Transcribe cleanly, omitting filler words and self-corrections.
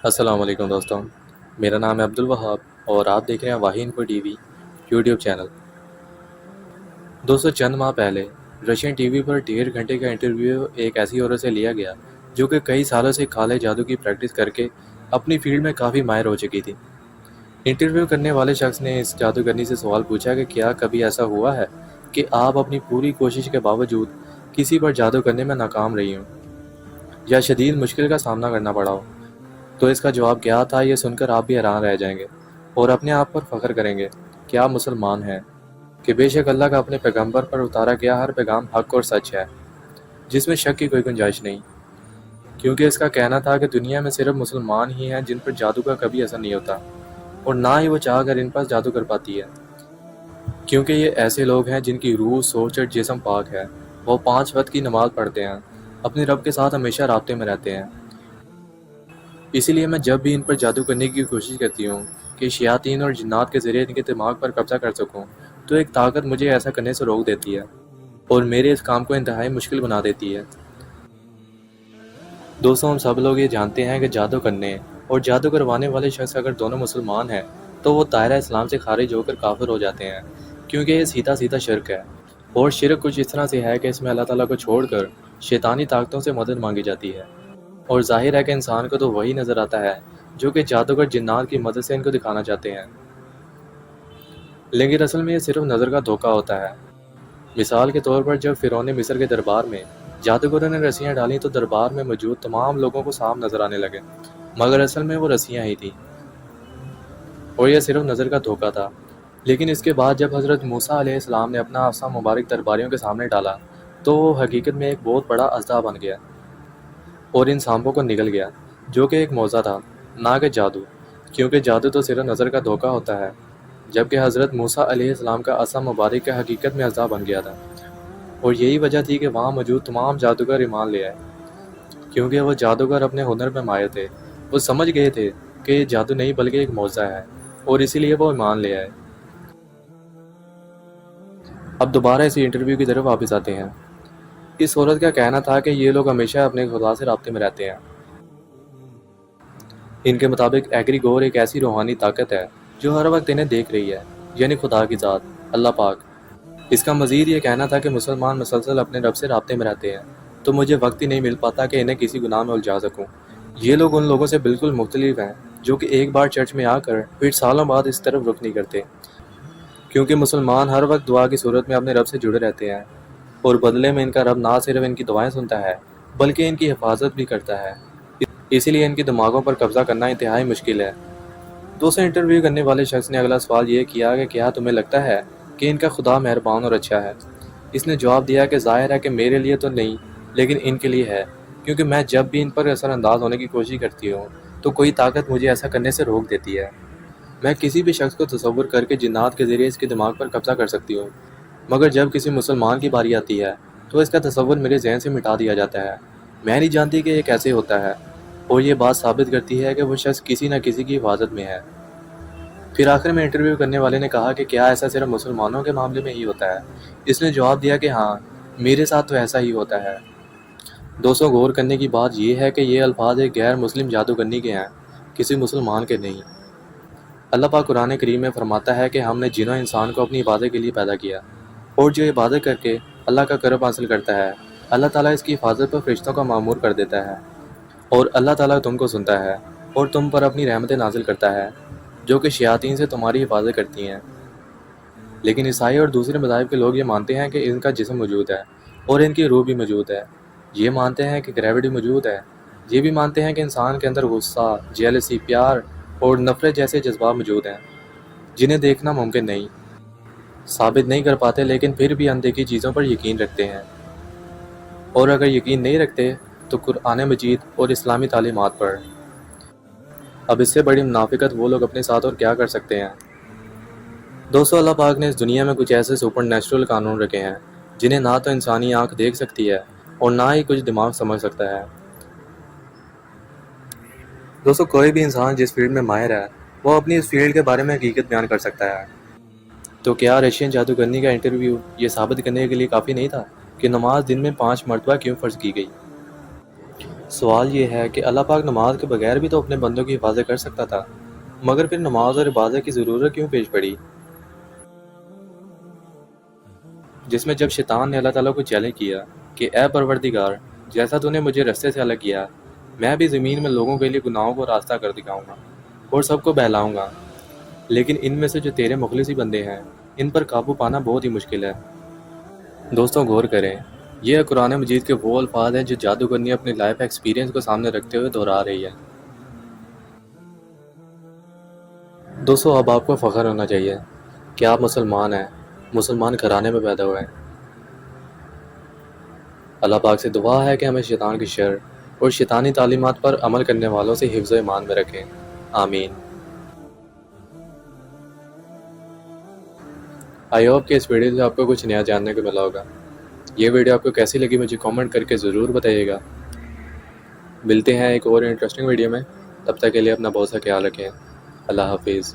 السلام علیکم دوستوں، میرا نام ہے عبدالوہاب اور آپ دیکھ رہے ہیں واہی info TV YouTube channel. دوستوں، چند ماہ پہلے رشین ٹی وی پر 1.5 گھنٹے کا انٹرویو ایک ایسی عورت سے لیا گیا جو کہ کئی سالوں سے کالے جادو کی پریکٹس کر کے اپنی فیلڈ میں کافی ماہر ہو چکی تھی۔ انٹرویو کرنے والے شخص نے اس جادوگرنی سے سوال پوچھا کہ کیا کبھی ایسا ہوا ہے کہ آپ اپنی پوری کوشش کے باوجود کسی پر جادو کرنے میں ناکام رہی ہوں یا شدید مشکل کا سامنا کرنا پڑا ہو؟ تو اس کا جواب کیا تھا، یہ سن کر آپ بھی حیران رہ جائیں گے اور اپنے آپ پر فخر کریں گے کہ آپ مسلمان ہیں، کہ بے شک اللہ کا اپنے پیغمبر پر اتارا گیا ہر پیغام حق اور سچ ہے، جس میں شک کی کوئی گنجائش نہیں، کیونکہ اس کا کہنا تھا کہ دنیا میں صرف مسلمان ہی ہیں جن پر جادو کا کبھی اثر نہیں ہوتا، اور نہ ہی وہ چاہ کر ان پر جادو کر پاتی ہے، کیونکہ یہ ایسے لوگ ہیں جن کی روح، سوچ اور جسم پاک ہے۔ وہ 5 وقت کی نماز پڑھتے ہیں، اپنے رب کے ساتھ ہمیشہ رابطے میں رہتے ہیں۔ اسی لیے میں جب بھی ان پر جادو کرنے کی کوشش کرتی ہوں کہ شیاطین اور جنات کے ذریعے ان کے دماغ پر قبضہ کر سکوں، تو ایک طاقت مجھے ایسا کرنے سے روک دیتی ہے اور میرے اس کام کو انتہائی مشکل بنا دیتی ہے۔ دوستوں، ہم سب لوگ یہ جانتے ہیں کہ جادو کرنے اور جادو کروانے والے شخص اگر دونوں مسلمان ہیں تو وہ دائرہ اسلام سے خارج ہو کر کافر ہو جاتے ہیں، کیونکہ یہ سیدھا سیدھا شرک ہے۔ اور شرک کچھ اس طرح سے ہے کہ اس میں اللہ تعالیٰ کو چھوڑ کر شیطانی طاقتوں سے مدد مانگی جاتی ہے، اور ظاہر ہے کہ انسان کو تو وہی نظر آتا ہے جو کہ جادوگر جنات کی مدد سے ان کو دکھانا چاہتے ہیں، لیکن اصل میں یہ صرف نظر کا دھوکہ ہوتا ہے۔ مثال کے طور پر جب فرعون مصر کے دربار میں جادوگروں نے رسیاں ڈالیں تو دربار میں موجود تمام لوگوں کو صاف نظر آنے لگے، مگر اصل میں وہ رسیاں ہی تھیں اور یہ صرف نظر کا دھوکہ تھا۔ لیکن اس کے بعد جب حضرت موسیٰ علیہ السلام نے اپنا عصا مبارک درباریوں کے سامنے ڈالا تو وہ حقیقت میں ایک بہت بڑا اژدہا بن گیا اور ان سانپوں کو نگل گیا، جو کہ ایک معجزہ تھا، نہ کہ جادو، کیونکہ جادو تو صرف نظر کا دھوکہ ہوتا ہے، جبکہ حضرت موسیٰ علیہ السلام کا عصا مبارک کا حقیقت میں اژدہا بن گیا تھا۔ اور یہی وجہ تھی کہ وہاں موجود تمام جادوگر ایمان لے آئے، کیونکہ وہ جادوگر اپنے ہنر میں ماہر تھے۔ وہ سمجھ گئے تھے کہ یہ جادو نہیں بلکہ ایک معجزہ ہے، اور اسی لیے وہ ایمان لے آئے۔ اب دوبارہ اسی انٹرویو کی طرف واپس آتے ہیں۔ اس عورت کا کہنا تھا کہ یہ لوگ ہمیشہ اپنے خدا سے رابطے میں رہتے ہیں۔ ان کے مطابق ایگری گور ایک ایسی روحانی طاقت ہے جو ہر وقت انہیں دیکھ رہی ہے، یعنی خدا کی ذات، اللہ پاک۔ اس کا مزید یہ کہنا تھا کہ مسلمان مسلسل اپنے رب سے رابطے میں رہتے ہیں، تو مجھے وقت ہی نہیں مل پاتا کہ انہیں کسی گناہ میں الجھا سکوں۔ یہ لوگ ان لوگوں سے بالکل مختلف ہیں جو کہ ایک بار چرچ میں آ کر پھر سالوں بعد اس طرف رخ نہیں کرتے، کیونکہ مسلمان ہر وقت دعا کی صورت میں اپنے رب سے جڑے رہتے ہیں، اور بدلے میں ان کا رب نہ صرف ان کی دعائیں سنتا ہے بلکہ ان کی حفاظت بھی کرتا ہے۔ اسی لیے ان کے دماغوں پر قبضہ کرنا انتہائی مشکل ہے۔ دوسرے انٹرویو کرنے والے شخص نے اگلا سوال یہ کیا کہ کیا تمہیں لگتا ہے کہ ان کا خدا مہربان اور اچھا ہے؟ اس نے جواب دیا کہ ظاہر ہے کہ میرے لیے تو نہیں، لیکن ان کے لیے ہے، کیونکہ میں جب بھی ان پر اثر انداز ہونے کی کوشش کرتی ہوں تو کوئی طاقت مجھے ایسا کرنے سے روک دیتی ہے۔ میں کسی بھی شخص کو تصور کر کے جنات کے ذریعے اس کے دماغ پر قبضہ کر سکتی ہوں، مگر جب کسی مسلمان کی باری آتی ہے تو اس کا تصور میرے ذہن سے مٹا دیا جاتا ہے۔ میں نہیں جانتی کہ یہ کیسے ہوتا ہے، اور یہ بات ثابت کرتی ہے کہ وہ شخص کسی نہ کسی کی حفاظت میں ہے۔ پھر آخر میں انٹرویو کرنے والے نے کہا کہ کیا ایسا صرف مسلمانوں کے معاملے میں ہی ہوتا ہے؟ اس نے جواب دیا کہ ہاں، میرے ساتھ تو ایسا ہی ہوتا ہے۔ دوستوں، غور کرنے کی بات یہ ہے کہ یہ الفاظ ایک غیر مسلم جادوگرنی کے ہیں، کسی مسلمان کے نہیں۔ اللہ پاک قرآن کریم میں فرماتا ہے کہ ہم نے جن و انسان کو اپنی عبادت کے لیے پیدا کیا، اور جو عبادت کر کے اللہ کا قرب حاصل کرتا ہے، اللہ تعالیٰ اس کی حفاظت پر فرشتوں کا مأمور کر دیتا ہے، اور اللہ تعالیٰ تم کو سنتا ہے اور تم پر اپنی رحمتیں نازل کرتا ہے، جو کہ شیاطین سے تمہاری حفاظت کرتی ہیں۔ لیکن عیسائی اور دوسرے مذاہب کے لوگ یہ مانتے ہیں کہ ان کا جسم موجود ہے اور ان کی روح بھی موجود ہے۔ یہ مانتے ہیں کہ گریوٹی موجود ہے۔ یہ بھی مانتے ہیں کہ انسان کے اندر غصہ، جیلسی، پیار اور نفرت جیسے جذبات موجود ہیں، جنہیں دیکھنا ممکن نہیں، ثابت نہیں کر پاتے، لیکن پھر بھی اندیکھی چیزوں پر یقین رکھتے ہیں۔ اور اگر یقین نہیں رکھتے تو قرآن مجید اور اسلامی تعلیمات پر۔ اب اس سے بڑی منافقت وہ لوگ اپنے ساتھ اور کیا کر سکتے ہیں؟ دوستو، اللہ پاک نے اس دنیا میں کچھ ایسے سپر نیچرل قانون رکھے ہیں جنہیں نہ تو انسانی آنکھ دیکھ سکتی ہے اور نہ ہی کچھ دماغ سمجھ سکتا ہے۔ دوستو، کوئی بھی انسان جس فیلڈ میں ماہر ہے وہ اپنی اس فیلڈ کے بارے میں حقیقت بیان کر سکتا ہے۔ تو کیا رشین جادوگرنی کا انٹرویو یہ ثابت کرنے کے لیے کافی نہیں تھا کہ نماز دن میں 5 مرتبہ کیوں فرض کی گئی؟ سوال یہ ہے کہ اللہ پاک نماز کے بغیر بھی تو اپنے بندوں کی حفاظت کر سکتا تھا، مگر پھر نماز اور عبادت کی ضرورت کیوں پیش پڑی؟ جس میں جب شیطان نے اللہ تعالیٰ کو چیلنج کیا کہ اے پروردگار، جیسا تو نے مجھے رستے سے الگ کیا، میں بھی زمین میں لوگوں کے لیے گناہوں کو راستہ کر دکھاؤں گا اور سب کو بہلاؤں گا، لیکن ان میں سے جو تیرے مخلصی بندے ہیں ان پر قابو پانا بہت ہی مشکل ہے۔ دوستوں غور کریں، یہ قرآن مجید کے وہ الفاظ ہیں جو جادوگرنی اپنی لائف ایکسپیرینس کو سامنے رکھتے ہوئے دہرا رہی ہے۔ دوستوں اب آپ کو فخر ہونا چاہیے کہ آپ مسلمان ہیں، مسلمان گھرانے میں پیدا ہوئے ہیں۔ اللہ پاک سے دعا ہے کہ ہمیں شیطان کی شر اور شیطانی تعلیمات پر عمل کرنے والوں سے حفظ و ایمان میں رکھیں، آمین۔ آئی ہوپ کہ اس ویڈیو سے آپ کو کچھ نیا جاننے کو ملا ہوگا۔ یہ ویڈیو آپ کو کیسی لگی مجھے کامنٹ کر کے ضرور بتائیے گا۔ ملتے ہیں ایک اور انٹرسٹنگ ویڈیو میں، تب تک کے لیے اپنا بہت سا خیال رکھیں۔ اللہ حافظ۔